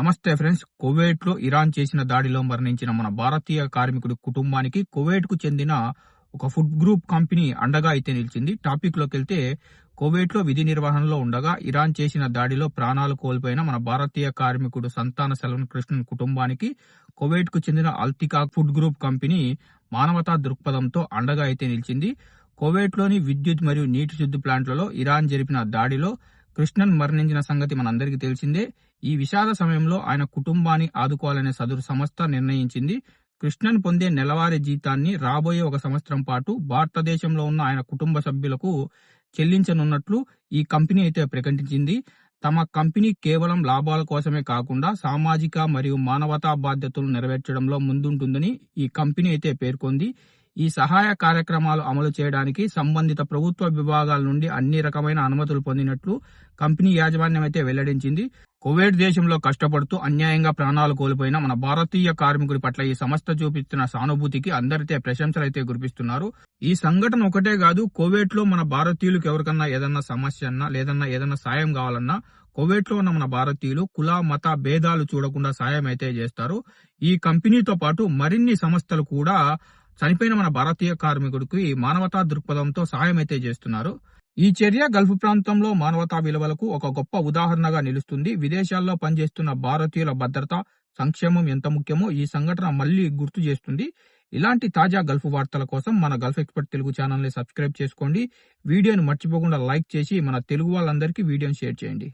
నమస్తే ఫ్రెండ్స్. కువైట్లో ఇరాన్ చేసిన దాడిలో మరణించిన మన భారతీయ కార్మికుడి కుటుంబానికి కువైట్కు చెందిన ఒక ఫుడ్ గ్రూప్ కంపెనీ అండగా అయితే నిలిచింది. టాపిక్లోకి వెళ్తే, కువైట్లో విధి నిర్వహణలో ఉండగా ఇరాన్ చేసిన దాడిలో ప్రాణాలు కోల్పోయిన మన భారతీయ కార్మికుడు సంతాన సెల్వన్ కృష్ణన్ కుటుంబానికి కువైట్కు చెందిన అల్తికా ఫుడ్ గ్రూప్ కంపెనీ మానవతా దృక్పథంతో అండగా అయితే నిలిచింది. కువైట్లోని విద్యుత్ మరియు నీటి శుద్ధి ప్లాంట్లలో ఇరాన్ జరిపిన దాడిలో కృష్ణన్ మరణించిన సంగతి మనందరికీ తెలిసిందే. ఈ విషాద సమయంలో ఆయన కుటుంబాన్ని ఆదుకోవాలనే సదరు సంస్థ నిర్ణయించింది. కృష్ణన్ పొందే నెలవారీ జీతాన్ని రాబోయే 1 సంవత్సరం పాటు భారతదేశంలో ఉన్న ఆయన కుటుంబ సభ్యులకు చెల్లించనున్నట్లు ఈ కంపెనీ అయితే ప్రకటించింది. తమ కంపెనీ కేవలం లాభాల కోసమే కాకుండా సామాజిక మరియు మానవతా బాధ్యతలు నెరవేర్చడంలో ముందుంటుందని ఈ కంపెనీ అయితే పేర్కొంది. ఈ సహాయ కార్యక్రమాలు అమలు చేయడానికి సంబంధిత ప్రభుత్వ విభాగాల నుండి అన్ని రకమైన అనుమతులు పొందినట్లు కంపెనీ యాజమాన్యం అయితే వెల్లడించింది. కువైట్ దేశంలో కష్టపడుతూ అన్యాయంగా ప్రాణాలు కోల్పోయిన మన భారతీయ కార్మికుడి పట్ల ఈ సంస్థ చూపిస్తున్న సానుభూతికి అందరితే ప్రశంసలు అయితే కురిపిస్తున్నారు. ఈ సంఘటన ఒకటే కాదు, కువైట్ లో మన భారతీయులకు ఎవరికన్నా ఏదన్నా సమస్య అన్నా లేదన్నా ఏదన్నా సాయం కావాలన్నా కువైట్ లో ఉన్న మన భారతీయులు కుల మత భేదాలు చూడకుండా సాయం అయితే చేస్తారు. ఈ కంపెనీతో పాటు మరిన్ని సంస్థలు కూడా చనిపోయిన మన భారతీయ కార్మికుడికి మానవతా దృక్పథంతో సహాయం అయితే చేస్తున్నారు. ఈ చర్య గల్ఫ్ ప్రాంతంలో మానవతా విలువలకు ఒక గొప్ప ఉదాహరణగా నిలుస్తుంది. విదేశాల్లో పనిచేస్తున్న భారతీయుల భద్రత, సంక్షేమం ఎంత ముఖ్యమో ఈ సంఘటన మళ్లీ గుర్తు చేస్తుంది. ఇలాంటి తాజా గల్ఫ్ వార్తల కోసం మన గల్ఫ్ ఎక్స్పర్ట్ తెలుగు ఛానల్ ని సబ్స్క్రైబ్ చేసుకోండి. వీడియోను మర్చిపోకుండా లైక్ చేసి మన తెలుగు వాళ్ళందరికీ వీడియోని షేర్ చేయండి.